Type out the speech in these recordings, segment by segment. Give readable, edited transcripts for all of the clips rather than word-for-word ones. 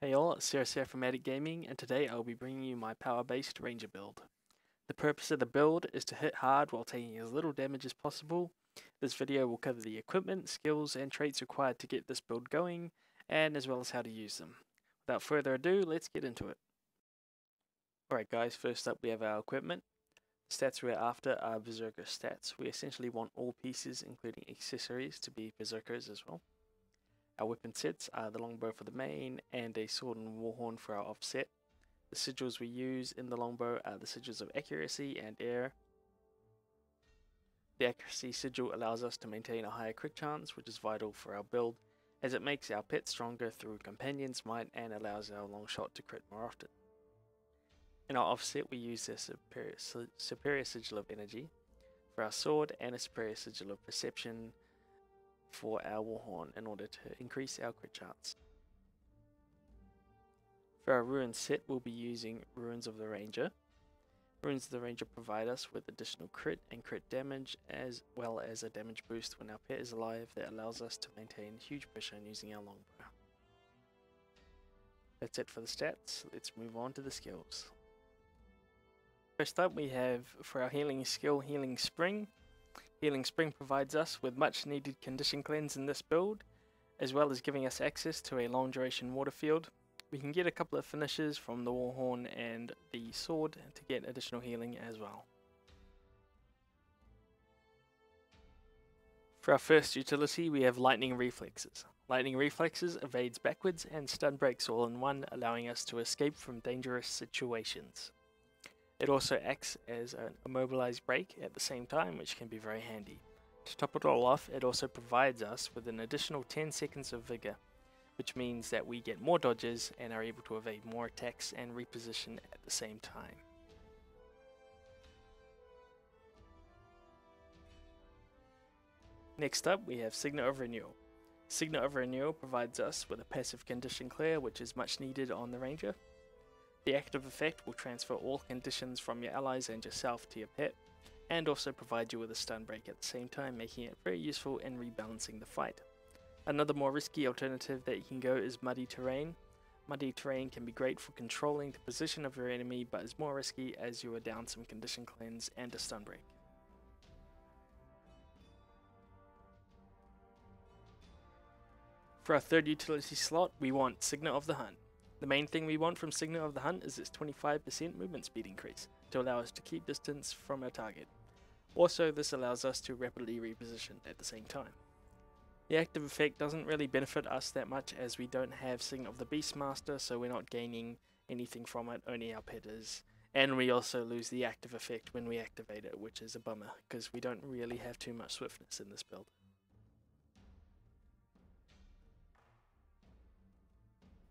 Hey all, it's Sarah from Addict Gaming, and today I'll be bringing you my power-based ranger build. The purpose of the build is to hit hard while taking as little damage as possible. This video will cover the equipment, skills, and traits required to get this build going, and as well as how to use them. Without further ado, let's get into it. Alright guys, first up we have our equipment. The stats we're after are berserker stats. We essentially want all pieces, including accessories, to be berserkers as well. Our weapon sets are the longbow for the main and a sword and warhorn for our offset. The sigils we use in the longbow are the sigils of accuracy and air. The accuracy sigil allows us to maintain a higher crit chance, which is vital for our build, as it makes our pet stronger through companion's might and allows our long shot to crit more often. In our offset we use a superior sigil of energy for our sword and a superior sigil of perception for our warhorn in order to increase our crit chance. For our ruin set we'll be using Ruins of the Ranger. Ruins of the Ranger provide us with additional crit and crit damage, as well as a damage boost when our pet is alive that allows us to maintain huge pressure using our longbow. That's it for the stats. Let's move on to the skills. First up we have, for our healing skill, Healing Spring. Healing Spring provides us with much needed condition cleanse in this build, as well as giving us access to a long duration water field. We can get a couple of finishes from the warhorn and the sword to get additional healing as well. For our first utility we have Lightning Reflexes. Lightning Reflexes evades backwards and stun breaks all in one, allowing us to escape from dangerous situations. It also acts as an immobilized break at the same time, which can be very handy. To top it all off, it also provides us with an additional 10 seconds of vigor, which means that we get more dodges and are able to evade more attacks and reposition at the same time. Next up we have Signet of Renewal. Signet of Renewal provides us with a passive condition clear, which is much needed on the ranger. The active effect will transfer all conditions from your allies and yourself to your pet, and also provide you with a stun break at the same time, making it very useful in rebalancing the fight. Another more risky alternative that you can go is Muddy Terrain. Muddy Terrain can be great for controlling the position of your enemy, but is more risky as you are down some condition cleanse and a stun break. For our third utility slot, we want Signet of the Hunt. The main thing we want from Signet of the Hunt is its 25% movement speed increase, to allow us to keep distance from our target. Also, this allows us to rapidly reposition at the same time. The active effect doesn't really benefit us that much, as we don't have Signet of the Beastmaster, so we're not gaining anything from it, only our pet is. And we also lose the active effect when we activate it, which is a bummer, because we don't really have too much swiftness in this build.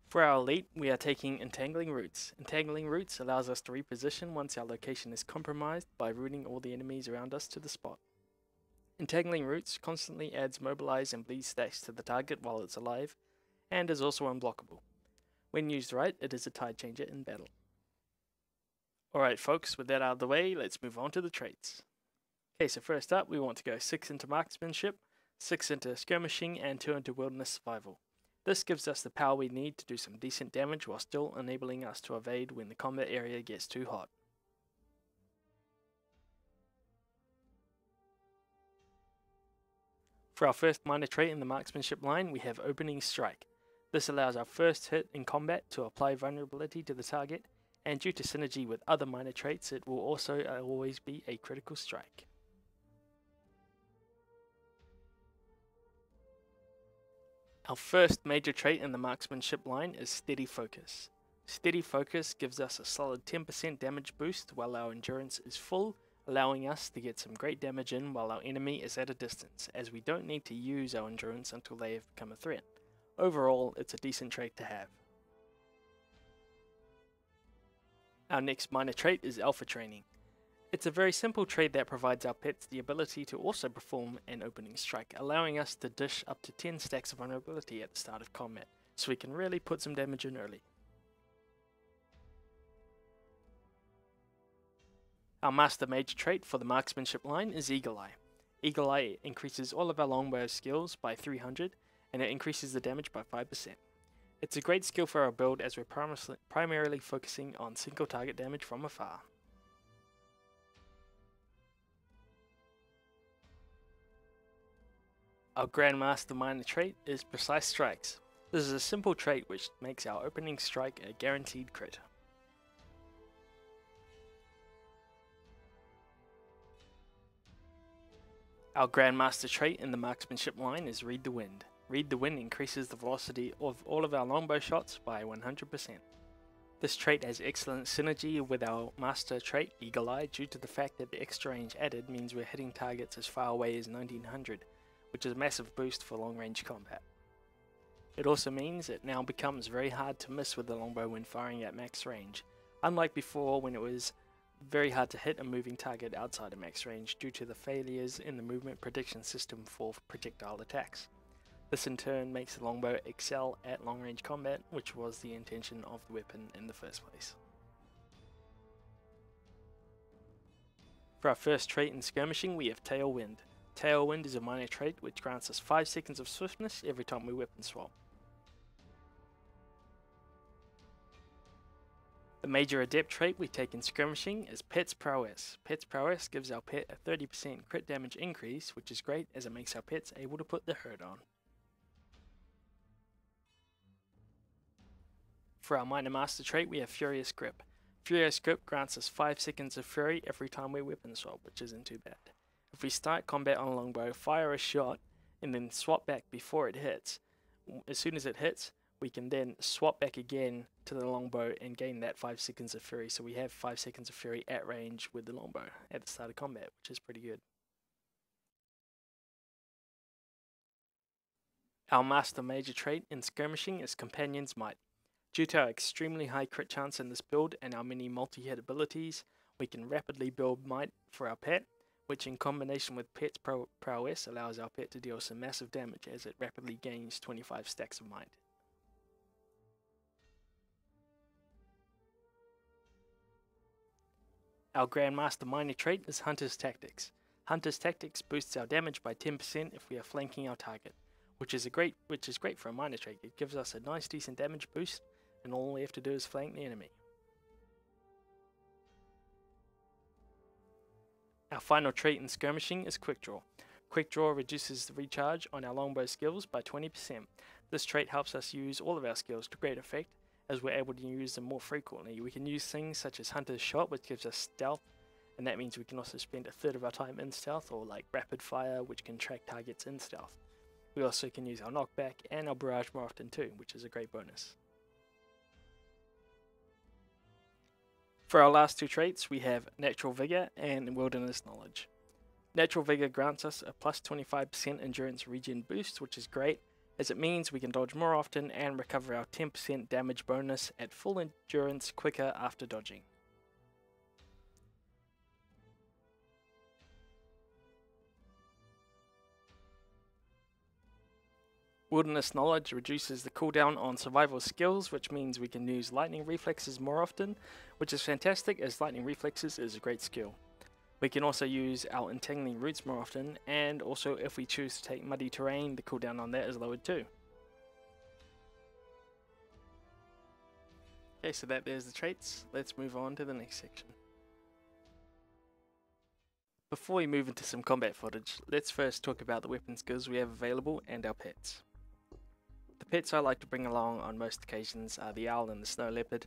For our elite, we are taking Entangling Roots. Entangling Roots allows us to reposition once our location is compromised by rooting all the enemies around us to the spot. Entangling Roots constantly adds mobilize and bleed stacks to the target while it's alive, and is also unblockable. When used right, it is a tide changer in battle. Alright folks, with that out of the way, let's move on to the traits. Okay, so first up we want to go 6 into Marksmanship, 6 into Skirmishing, and 2 into Wilderness Survival. This gives us the power we need to do some decent damage while still enabling us to evade when the combat area gets too hot. For our first minor trait in the marksmanship line, we have Opening Strike. This allows our first hit in combat to apply vulnerability to the target, and due to synergy with other minor traits, it will also always be a critical strike. Our first major trait in the marksmanship line is Steady Focus. Steady Focus gives us a solid 10% damage boost while our endurance is full, allowing us to get some great damage in while our enemy is at a distance, as we don't need to use our endurance until they have become a threat. Overall, it's a decent trait to have. Our next minor trait is Alpha Training. It's a very simple trait that provides our pets the ability to also perform an opening strike, allowing us to dish up to 10 stacks of vulnerability at the start of combat, so we can really put some damage in early. Our master major trait for the marksmanship line is Eagle Eye. Eagle Eye increases all of our longbow skills by 300, and it increases the damage by 5%. It's a great skill for our build as we're primarily focusing on single target damage from afar. Our Grandmaster minor trait is Precise Strikes. This is a simple trait which makes our opening strike a guaranteed crit. Our Grandmaster trait in the marksmanship line is Read the Wind. Read the Wind increases the velocity of all of our longbow shots by 100%. This trait has excellent synergy with our master trait Eagle Eye due to the fact that the extra range added means we're hitting targets as far away as 1900, which is a massive boost for long range combat. It also means it now becomes very hard to miss with the longbow when firing at max range, unlike before when it was very hard to hit a moving target outside of max range due to the failures in the movement prediction system for projectile attacks. This in turn makes the longbow excel at long range combat, which was the intention of the weapon in the first place. For our first trait in skirmishing, we have Tailwind. Tailwind is a minor trait which grants us 5 seconds of swiftness every time we weapon swap. The major adept trait we take in skirmishing is Pet's Prowess. Pet's Prowess gives our pet a 30% crit damage increase, which is great as it makes our pets able to put the hurt on. For our minor master trait we have Furious Grip. Furious Grip grants us 5 seconds of fury every time we weapon swap, which isn't too bad. If we start combat on a longbow, fire a shot, and then swap back before it hits, as soon as it hits, we can then swap back again to the longbow and gain that 5 seconds of fury. So we have 5 seconds of fury at range with the longbow at the start of combat, which is pretty good. Our master major trait in skirmishing is Companion's Might. Due to our extremely high crit chance in this build and our many multi-hit abilities, we can rapidly build might for our pet, which in combination with Pet's Prowess allows our pet to deal some massive damage as it rapidly gains 25 stacks of might. Our Grandmaster minor trait is Hunter's Tactics. Hunter's Tactics boosts our damage by 10% if we are flanking our target, which is great for a minor trait. It gives us a nice decent damage boost, and all we have to do is flank the enemy. Our final trait in skirmishing is Quick Draw. Quick Draw reduces the recharge on our longbow skills by 20%. This trait helps us use all of our skills to great effect, as we're able to use them more frequently. We can use things such as Hunter's Shot, which gives us stealth, and that means we can also spend a third of our time in stealth, or like Rapid Fire, which can track targets in stealth. We also can use our Knockback and our Barrage more often too, which is a great bonus. For our last two traits, we have Natural Vigor and Wilderness Knowledge. Natural Vigor grants us a plus 25% endurance regen boost, which is great, as it means we can dodge more often and recover our 10% damage bonus at full endurance quicker after dodging. Wilderness Knowledge reduces the cooldown on survival skills, which means we can use Lightning Reflexes more often, which is fantastic as Lightning Reflexes is a great skill. We can also use our Entangling Roots more often, and also if we choose to take Muddy Terrain, the cooldown on that is lowered too. Okay, so there's the traits. Let's move on to the next section. Before we move into some combat footage, let's first talk about the weapon skills we have available and our pets. The pets I like to bring along on most occasions are the Owl and the Snow Leopard.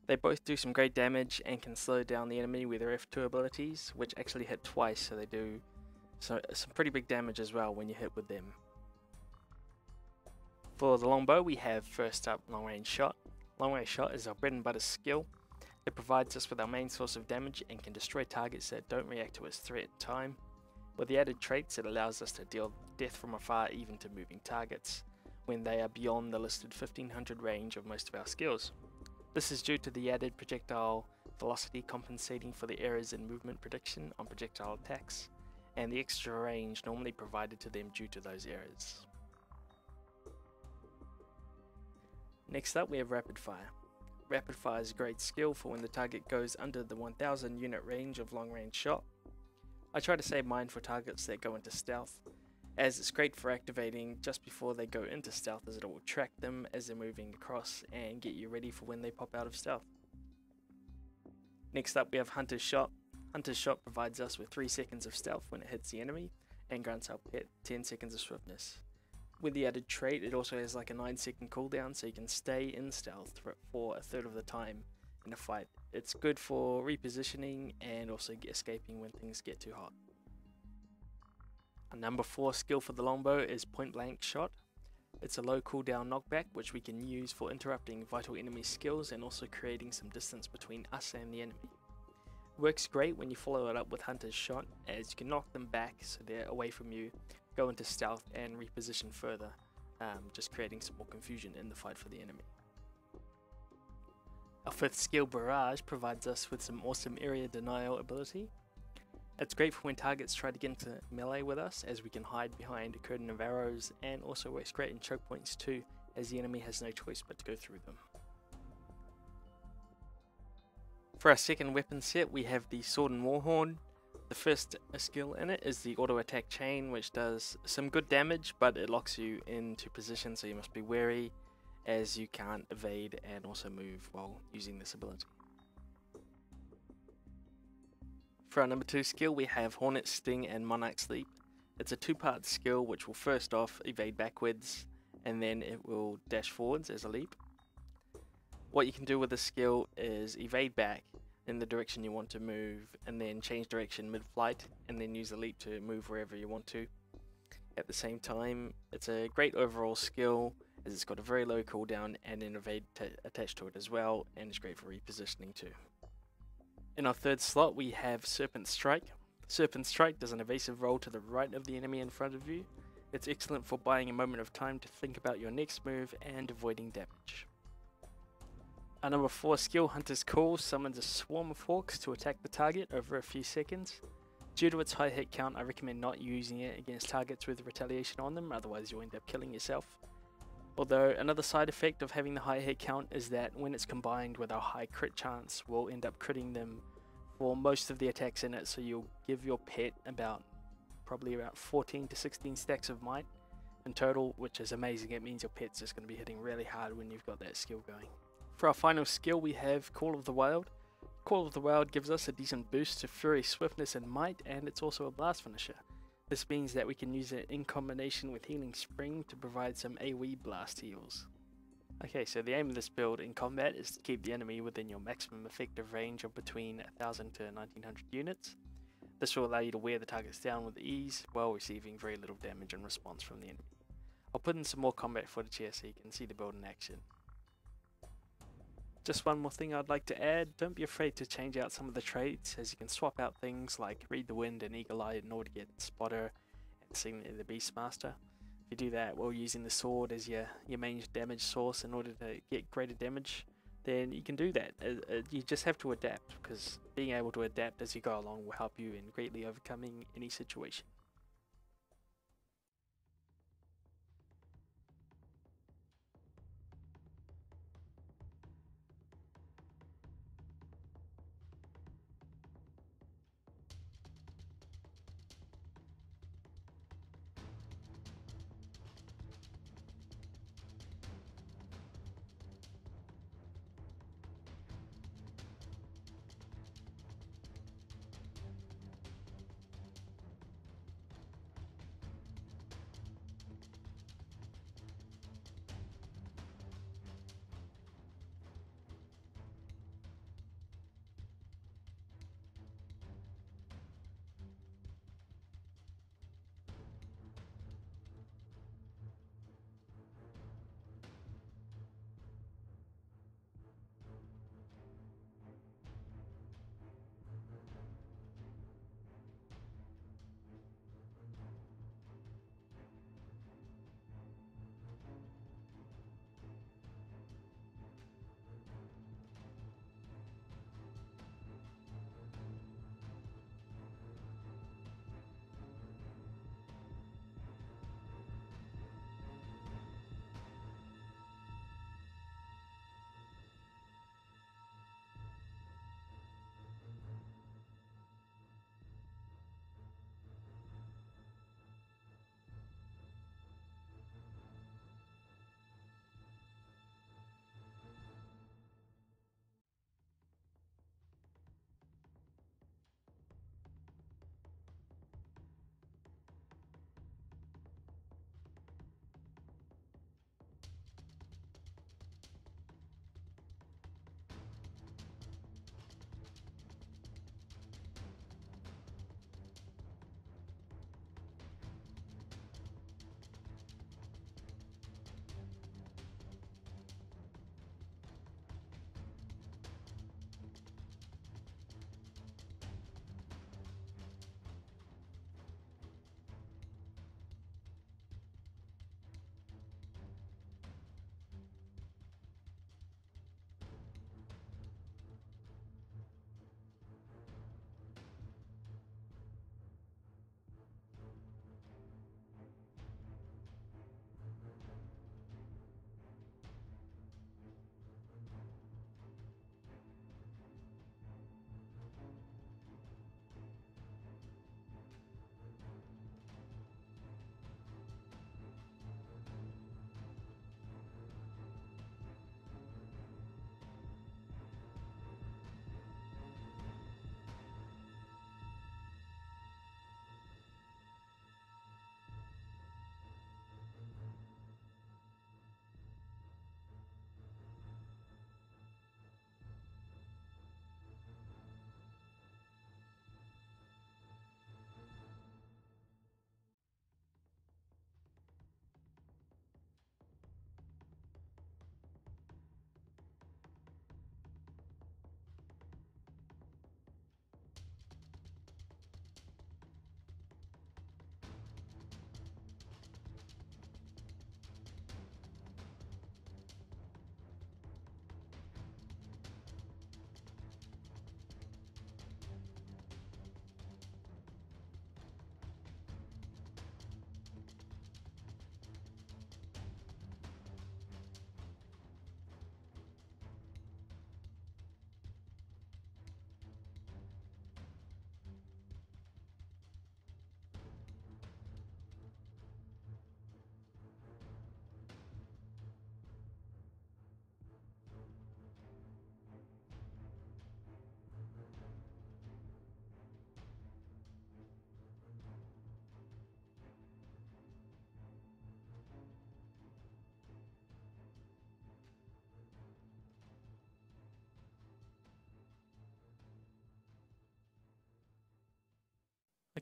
They both do some great damage and can slow down the enemy with their F2 abilities, which actually hit twice, so they do some pretty big damage as well when you hit with them. For the longbow, we have first up Long Range Shot. Long Range Shot is our bread and butter skill. It provides us with our main source of damage and can destroy targets that don't react to its threat in time. With the added traits, it allows us to deal death from afar even to moving targets, when they are beyond the listed 1500 range of most of our skills. This is due to the added projectile velocity compensating for the errors in movement prediction on projectile attacks, and the extra range normally provided to them due to those errors. Next up we have Rapid Fire. Rapid fire is a great skill for when the target goes under the 1000 unit range of long range shot. I try to save mine for targets that go into stealth, as it's great for activating just before they go into stealth, as it will track them as they're moving across and get you ready for when they pop out of stealth. Next up we have Hunter's Shot. Hunter's Shot provides us with 3 seconds of stealth when it hits the enemy and grants our pet 10 seconds of swiftness. With the added trait, it also has like a 9-second cooldown, so you can stay in stealth for a third of the time in a fight. It's good for repositioning and also escaping when things get too hot. Our number 4 skill for the longbow is Point Blank Shot. It's a low cooldown knockback which we can use for interrupting vital enemy skills and also creating some distance between us and the enemy. Works great when you follow it up with Hunter's Shot, as you can knock them back so they're away from you, go into stealth and reposition further, just creating some more confusion in the fight for the enemy. Our 5th skill, Barrage, provides us with some awesome area denial ability. It's great for when targets try to get into melee with us, as we can hide behind a curtain of arrows, and also works great in choke points too, as the enemy has no choice but to go through them. For our second weapon set, we have the Sword and Warhorn. The first skill in it is the auto attack chain, which does some good damage, but it locks you into position, so you must be wary, as you can't evade and also move while using this ability. For our number 2 skill, we have Hornet Sting and Monarch's Leap. It's a 2-part skill which will first off evade backwards, and then it will dash forwards as a leap. What you can do with this skill is evade back in the direction you want to move, and then change direction mid-flight, and then use the leap to move wherever you want to. At the same time, it's a great overall skill, as it's got a very low cooldown and an evade attached to it as well, and it's great for repositioning too. In our 3rd slot we have Serpent Strike. Serpent Strike does an evasive roll to the right of the enemy in front of you. It's excellent for buying a moment of time to think about your next move and avoiding damage. Our number 4 skill, Hunter's Call, summons a swarm of hawks to attack the target over a few seconds. Due to its high hit count, I recommend not using it against targets with retaliation on them, otherwise you'll end up killing yourself. Although another side effect of having the high hit count is that when it's combined with our high crit chance, we'll end up critting them for most of the attacks in it, so you'll give your pet probably about 14 to 16 stacks of might in total, which is amazing. It means your pet's just going to be hitting really hard when you've got that skill going. For our final skill we have Call of the Wild. Call of the Wild gives us a decent boost to Fury, Swiftness and Might, and it's also a blast finisher. This means that we can use it in combination with Healing Spring to provide some AoE blast heals. Okay, so the aim of this build in combat is to keep the enemy within your maximum effective range of between 1000 to 1900 units. This will allow you to wear the targets down with ease while receiving very little damage in response from the enemy. I'll put in some more combat footage here so you can see the build in action. Just one more thing I'd like to add, don't be afraid to change out some of the traits, as you can swap out things like Read the Wind and Eagle Eye in order to get Spotter and Signet the Beastmaster. If you do that while using the sword as your main damage source in order to get greater damage, then you can do that. You just have to adapt, because being able to adapt as you go along will help you in greatly overcoming any situation.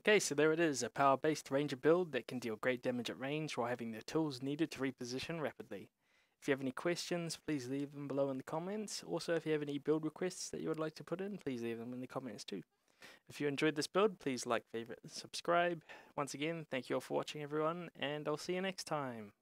Okay, so there it is, a power-based ranger build that can deal great damage at range while having the tools needed to reposition rapidly. If you have any questions, please leave them below in the comments. Also, if you have any build requests that you would like to put in, please leave them in the comments too. If you enjoyed this build, please like, favorite, and subscribe. Once again, thank you all for watching everyone, and I'll see you next time.